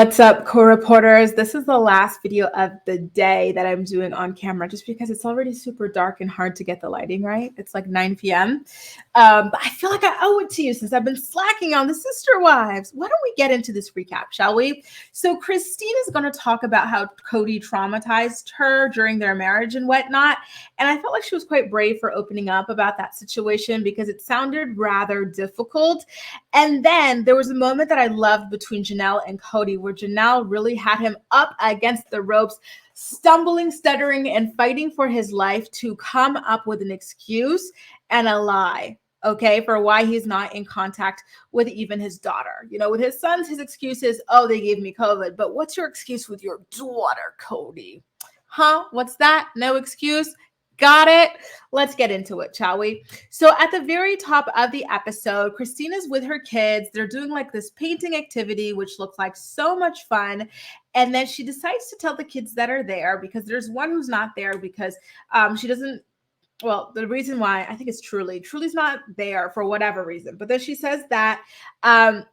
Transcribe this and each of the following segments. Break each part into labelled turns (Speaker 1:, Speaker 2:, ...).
Speaker 1: What's up, co-reporters? This is the last video of the day that I'm doing on camera just because it's already super dark and hard to get the lighting right. It's like 9 p.m. But I feel like I owe it to you since I've been slacking on the sister wives. Why don't we get into this recap, shall we? So Christine is going to talk about how Cody traumatized her during their marriage and whatnot. And I felt like she was quite brave for opening up about that situation because it sounded rather difficult. And then there was a moment that I loved between Janelle and Cody where Janelle really had him up against the ropes, stumbling, stuttering, and fighting for his life to come up with an excuse and a lie, okay, for why he's not in contact with even his daughter. You know, with his sons, his excuse is, oh, they gave me COVID. But what's your excuse with your daughter, Cody? Huh? What's that? No excuse? Got it. Let's get into it, shall we? So at the very top of the episode, Christina's with her kids. They're doing like this painting activity, which looks like so much fun. And then she decides to tell the kids that are there because there's one who's not there because she doesn't. Well, the reason why I think it's Truly's not there for whatever reason. But then she says that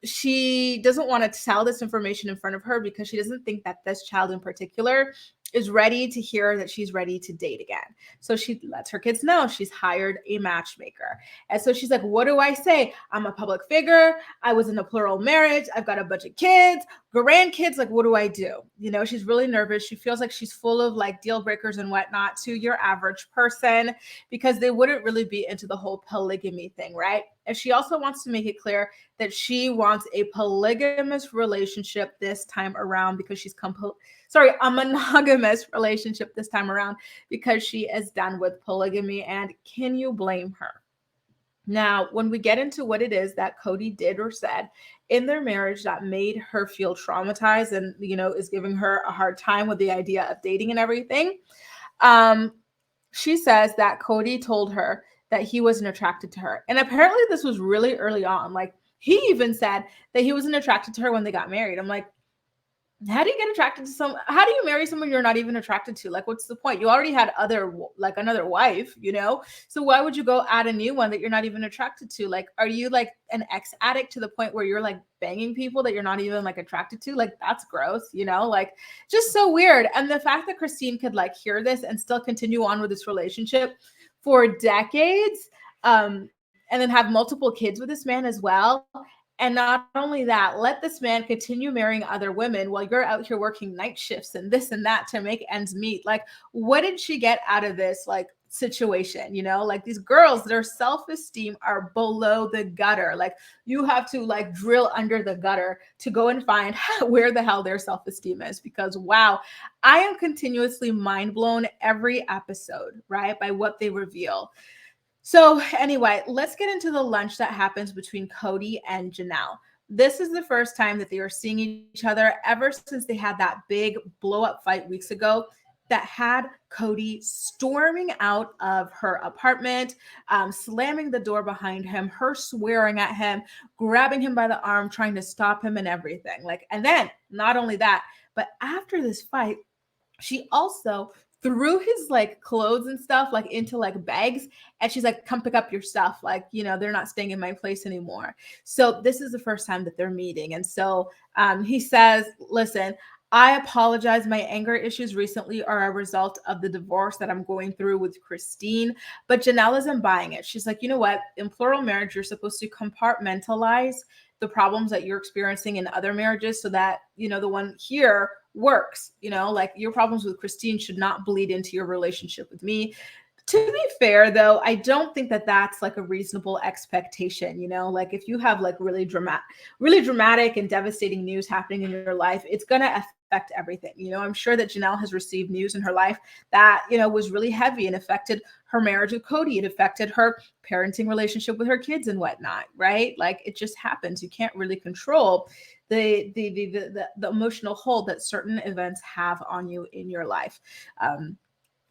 Speaker 1: she doesn't want to tell this information in front of her because she doesn't think that this child in particular is ready to hear that she's ready to date again. So she lets her kids know she's hired a matchmaker. And so she's like, what do I say? I'm a public figure. I was in a plural marriage. I've got a bunch of kids, grandkids. Like, what do I do? You know, she's really nervous. She feels like she's full of like deal breakers and whatnot to your average person because they wouldn't really be into the whole polygamy thing, right? And she also wants to make it clear that she wants a polygamous relationship this time around because she's a monogamous relationship this time around because she is done with polygamy. And can you blame her? Now, when we get into what it is that Cody did or said in their marriage that made her feel traumatized and, you know, is giving her a hard time with the idea of dating and everything, she says that Cody told her that he wasn't attracted to her. And apparently this was really early on. Like, he even said that he wasn't attracted to her when they got married. I'm like, how do you get attracted to how do you marry someone you're not even attracted to? Like, what's the point? You already had another wife, you know? So why would you go add a new one that you're not even attracted to? Like, are you like an ex addict to the point where you're like banging people that you're not even like attracted to? Like, that's gross, you know? Like, just so weird. And the fact that Christine could like hear this and still continue on with this relationship for decades, and then have multiple kids with this man as well. And not only that, let this man continue marrying other women while you're out here working night shifts and this and that to make ends meet. Like, what did she get out of this like situation? You know, like these girls, their self-esteem are below the gutter. Like, you have to like drill under the gutter to go and find where the hell their self-esteem is, because wow, I am continuously mind blown every episode, right, by what they reveal. So anyway, let's get into the lunch that happens between Cody and Janelle. This is the first time that they are seeing each other ever since they had that big blow up fight weeks ago that had Cody storming out of her apartment, slamming the door behind him, her swearing at him, grabbing him by the arm, trying to stop him and everything. Like, and then not only that, but after this fight, she also threw his like clothes and stuff like into like bags, and she's like, come pick up your stuff, like, you know, they're not staying in my place anymore. So this is the first time that they're meeting. And so he says, listen, I apologize. My anger issues recently are a result of the divorce that I'm going through with Christine. But Janelle isn't buying it. She's like, you know what? In plural marriage, you're supposed to compartmentalize the problems that you're experiencing in other marriages so that, you know, the one here works. You know, like your problems with Christine should not bleed into your relationship with me. To be fair, though, I don't think that that's like a reasonable expectation. You know, like if you have like really dramatic and devastating news happening in your life, it's going to affect everything. You know, I'm sure that Janelle has received news in her life that, you know, was really heavy and affected her marriage with Cody. It affected her parenting relationship with her kids and whatnot, right? Like, it just happens. You can't really control the emotional hold that certain events have on you in your life.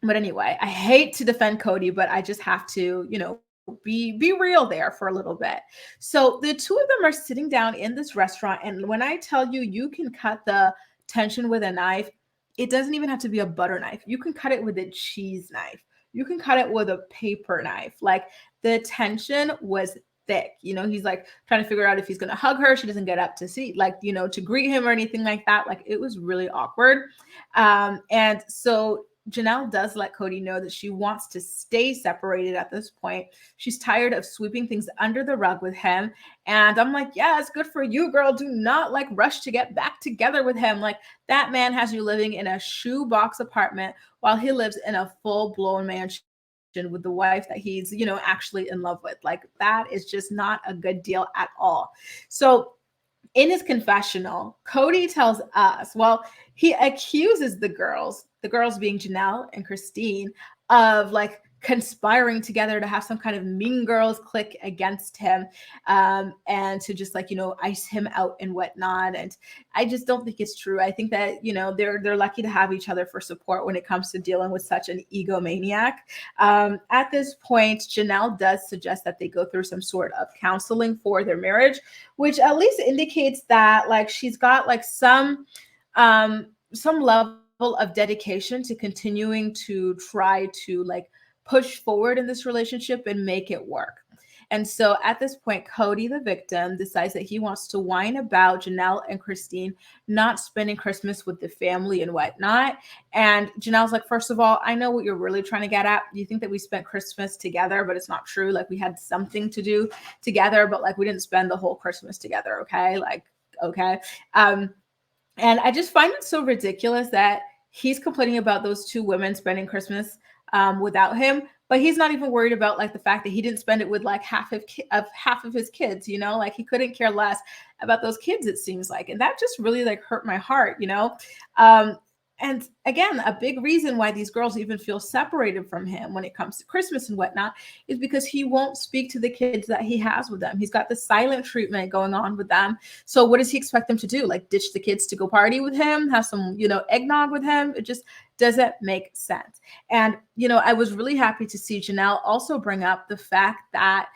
Speaker 1: But anyway, I hate to defend Cody, but I just have to, you know, be real there for a little bit. So the two of them are sitting down in this restaurant. And when I tell you, you can cut the tension with a knife, it doesn't even have to be a butter knife. You can cut it with a cheese knife. You can cut it with a paper knife. Like, the tension was thick. He's like trying to figure out if he's going to hug her. She doesn't get up to see, like, to greet him or anything like that. Like, it was really awkward. And so Janelle does let Kody know that she wants to stay separated at this point. She's tired of sweeping things under the rug with him. And I'm like, yeah, it's good for you, girl. Do not like rush to get back together with him. Like, that man has you living in a shoebox apartment while he lives in a full-blown mansion with the wife that he's, actually in love with. Like, that is just not a good deal at all. So in his confessional, Kody tells us, well, he accuses the girls being Janelle and Christine, of like conspiring together to have some kind of mean girls clique against him, and to just like, ice him out and whatnot. And I just don't think it's true. I think that, they're lucky to have each other for support when it comes to dealing with such an egomaniac. At this point, Janelle does suggest that they go through some sort of counseling for their marriage, which at least indicates that like she's got like some level of dedication to continuing to try to like push forward in this relationship and make it work. And so at this point, Kody, the victim, decides that he wants to whine about Janelle and Christine not spending Christmas with the family and whatnot. And Janelle's like, first of all, I know what you're really trying to get at. You think that we spent Christmas together, but it's not true. Like, we had something to do together, but like we didn't spend the whole Christmas together. Okay. Like, okay. And I just find it so ridiculous that he's complaining about those two women spending Christmas without him, but he's not even worried about like the fact that he didn't spend it with like half of his kids. Like, he couldn't care less about those kids, it seems like. And that just really like hurt my heart. And again, a big reason why these girls even feel separated from him when it comes to Christmas and whatnot is because he won't speak to the kids that he has with them. He's got the silent treatment going on with them. So what does he expect them to do? Like, ditch the kids to go party with him, have some, eggnog with him? It just doesn't make sense. And, I was really happy to see Janelle also bring up the fact that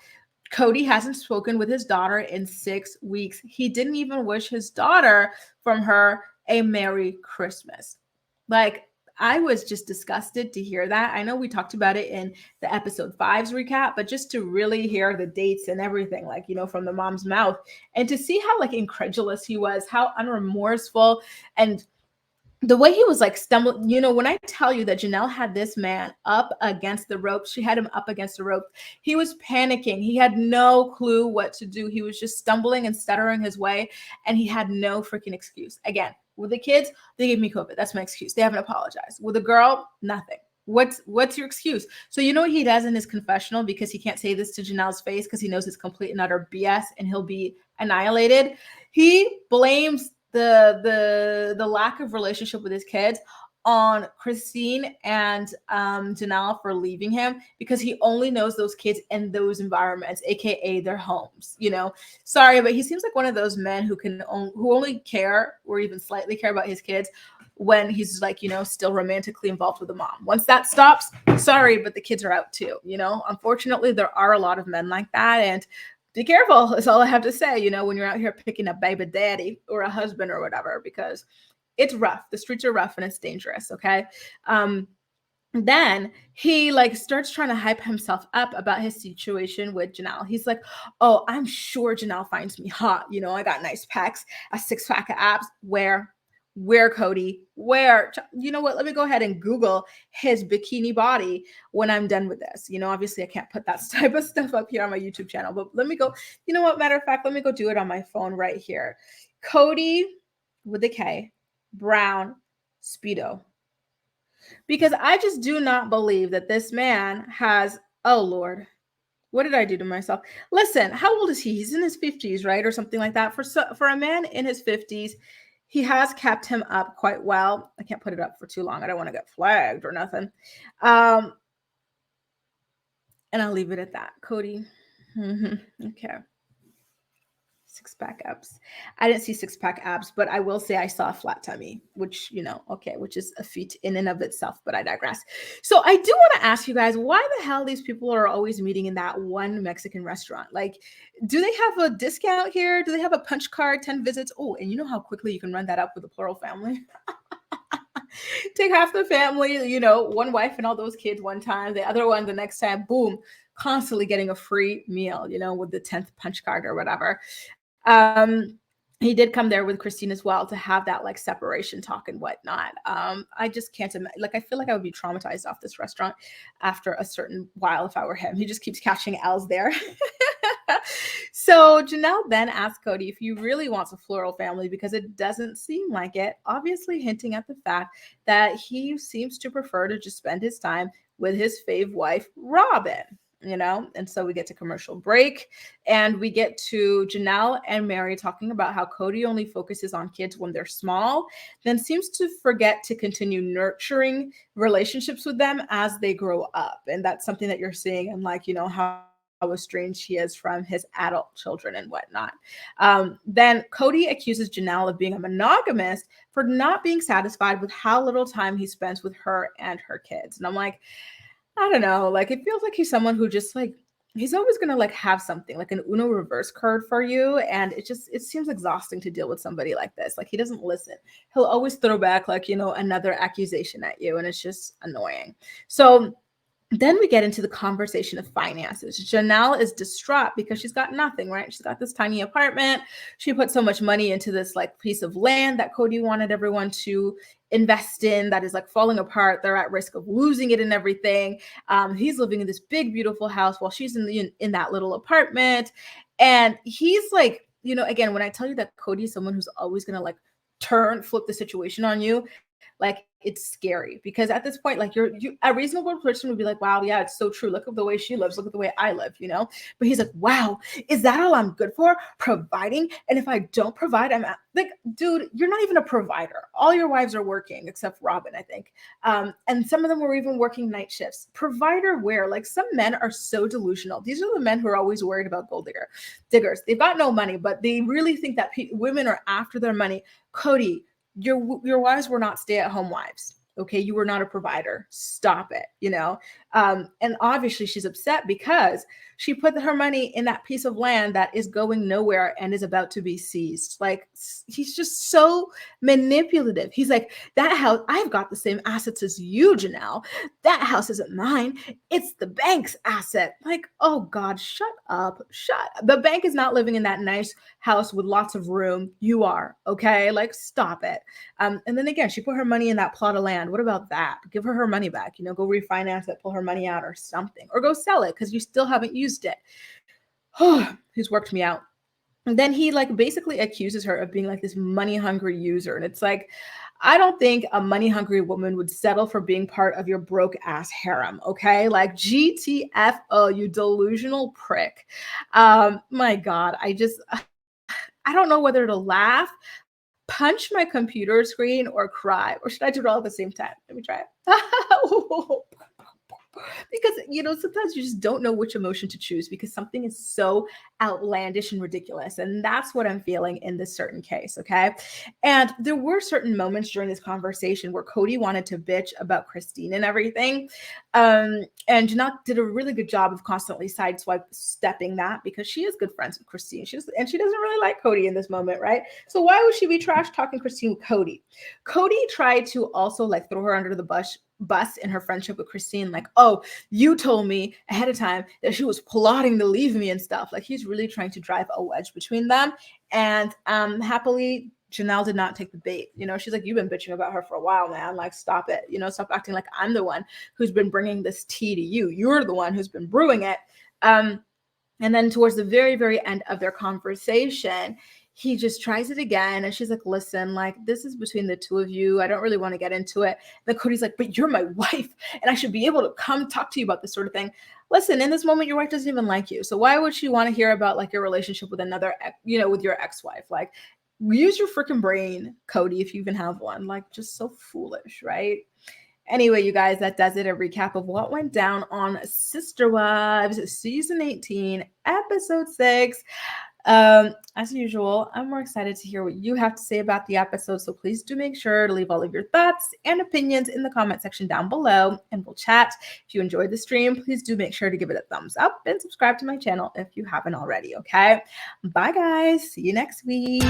Speaker 1: Kody hasn't spoken with his daughter in 6 weeks. He didn't even wish his daughter from her a Merry Christmas. Like, I was just disgusted to hear that. I know we talked about it in the episode 5's recap, but just to really hear the dates and everything, like, from the mom's mouth, and to see how like incredulous he was, how unremorseful, and the way he was like stumbling, when I tell you that Janelle had this man up against the ropes, she had him up against the ropes. He was panicking. He had no clue what to do. He was just stumbling and stuttering his way, and he had no freaking excuse. Again, with the kids, they gave me COVID. That's my excuse. They haven't apologized. With a girl, nothing. What's your excuse? So you know what he does in his confessional, because he can't say this to Janelle's face because he knows it's complete and utter BS and he'll be annihilated. He blames the lack of relationship with his kids on Christine and Janelle for leaving him, because he only knows those kids in those environments, aka their homes. Sorry, but he seems like one of those men who only care or even slightly care about his kids when he's like, still romantically involved with the mom. Once that stops, sorry, but the kids are out too. Unfortunately, there are a lot of men like that, and be careful is all I have to say, when you're out here picking a baby daddy or a husband or whatever, because it's rough. The streets are rough and it's dangerous. Okay. Then he like starts trying to hype himself up about his situation with Janelle. He's like, oh, I'm sure Janelle finds me hot. I got nice pecs, a 6-pack of abs. Where, Kody? Where? You know what? Let me go ahead and Google his bikini body when I'm done with this. Obviously I can't put that type of stuff up here on my YouTube channel, but let me go. You know what? Matter of fact, let me go do it on my phone right here. Kody with a K, Brown, Speedo. Because I just do not believe that this man has, oh Lord, what did I do to myself? Listen, how old is he? He's in his 50s, right? Or something like that. For a man in his 50s, he has kept him up quite well. I can't put it up for too long. I don't want to get flagged or nothing. And I'll leave it at that. Kody. Okay. 6-pack abs. I didn't see 6-pack abs, but I will say I saw a flat tummy, which, which is a feat in and of itself, but I digress. So I do want to ask you guys, why the hell these people are always meeting in that one Mexican restaurant? Like, do they have a discount here? Do they have a punch card, 10 visits? Oh, and you know how quickly you can run that up with a plural family? Take half the family, one wife and all those kids one time, the other one the next time, boom, constantly getting a free meal, with the 10th punch card or whatever. Um, he did come there with Christine as well to have that like separation talk and whatnot. I just can't imagine. Like, I feel like I would be traumatized off this restaurant after a certain while if I were him. He just keeps catching L's there. So Janelle then asked Kody if he really wants a floral family because it doesn't seem like it, obviously hinting at the fact that he seems to prefer to just spend his time with his fave wife, Robin. And so we get to commercial break and we get to Janelle and Mary talking about how Kody only focuses on kids when they're small, then seems to forget to continue nurturing relationships with them as they grow up. And that's something that you're seeing and like, how estranged he is from his adult children and whatnot. Then Kody accuses Janelle of being a monogamist for not being satisfied with how little time he spends with her and her kids. And I'm like, I don't know, like it feels like he's someone who just like he's always gonna like have something like an Uno reverse card for you, and it seems exhausting to deal with somebody like this. Like he doesn't listen. He'll always throw back like another accusation at you, and it's just annoying. So then we get into the conversation of finances. Janelle is distraught because she's got nothing, right? She's got this tiny apartment. She put so much money into this like piece of land that Kody wanted everyone to invest in that is like falling apart. They're at risk of losing it and everything. He's living in this big, beautiful house while she's in that little apartment. And he's like, again, when I tell you that Kody is someone who's always going to like flip the situation on you, like it's scary because at this point, like you a reasonable person would be like, wow, yeah, it's so true. Look at the way she lives. Look at the way I live, But he's like, wow, is that all I'm good for? Providing? And if I don't provide, I'm like, dude, you're not even a provider. All your wives are working except Robin, I think. And some of them were even working night shifts. Provider where? Like some men are so delusional. These are the men who are always worried about gold diggers. They've got no money, but they really think that women are after their money. Kody, your wives were not stay-at-home wives. Okay, you were not a provider. Stop it, and obviously she's upset because she put her money in that piece of land that is going nowhere and is about to be seized. Like he's just so manipulative. He's like, that house, I've got the same assets as you, Janelle. That house isn't mine. It's the bank's asset. Like, oh God, shut up. The bank is not living in that nice house with lots of room. You are, okay? Like, stop it. And then again, she put her money in that plot of land. What about that? Give her money back, go refinance it, pull her money out or something, or go sell it because you still haven't used it. He's worked me out. And then he like basically accuses her of being like this money hungry user. And it's like, I don't think a money hungry woman would settle for being part of your broke ass harem. Okay. Like GTFO, you delusional prick. My God, I don't know whether to laugh, punch my computer screen, or cry. Or should I do it all at the same time? Let me try it. Because sometimes you just don't know which emotion to choose because something is so outlandish and ridiculous, and that's what I'm feeling in this certain case. Okay, and there were certain moments during this conversation where Kody wanted to bitch about Christine and everything, and Janelle did a really good job of constantly sidestepping that because she is good friends with Christine. She doesn't really like Kody in this moment, right? So why would she be trash talking Christine with Kody? Kody tried to also like throw her under the bus in her friendship with Christine, like, oh, you told me ahead of time that she was plotting to leave me and stuff. Like he's really trying to drive a wedge between them. And happily, Janelle did not take the bait. She's like, you've been bitching about her for a while, man. Like, stop it. Stop acting like I'm the one who's been bringing this tea to you. You're the one who's been brewing it. And then towards the very, very end of their conversation, he just tries it again. And she's like, listen, like, this is between the two of you. I don't really want to get into it. Then Kody's like, but you're my wife and I should be able to come talk to you about this sort of thing. Listen, in this moment, your wife doesn't even like you. So why would she want to hear about like your relationship with another, with your ex-wife? Like, use your freaking brain, Kody, if you even have one. Like, just so foolish, right? Anyway, you guys, that does it. A recap of what went down on Sister Wives, season 18, episode 6. As usual, I'm more excited to hear what you have to say about the episode. So please do make sure to leave all of your thoughts and opinions in the comment section down below and we'll chat. If you enjoyed the stream, please do make sure to give it a thumbs up and subscribe to my channel if you haven't already. Okay. Bye guys. See you next week.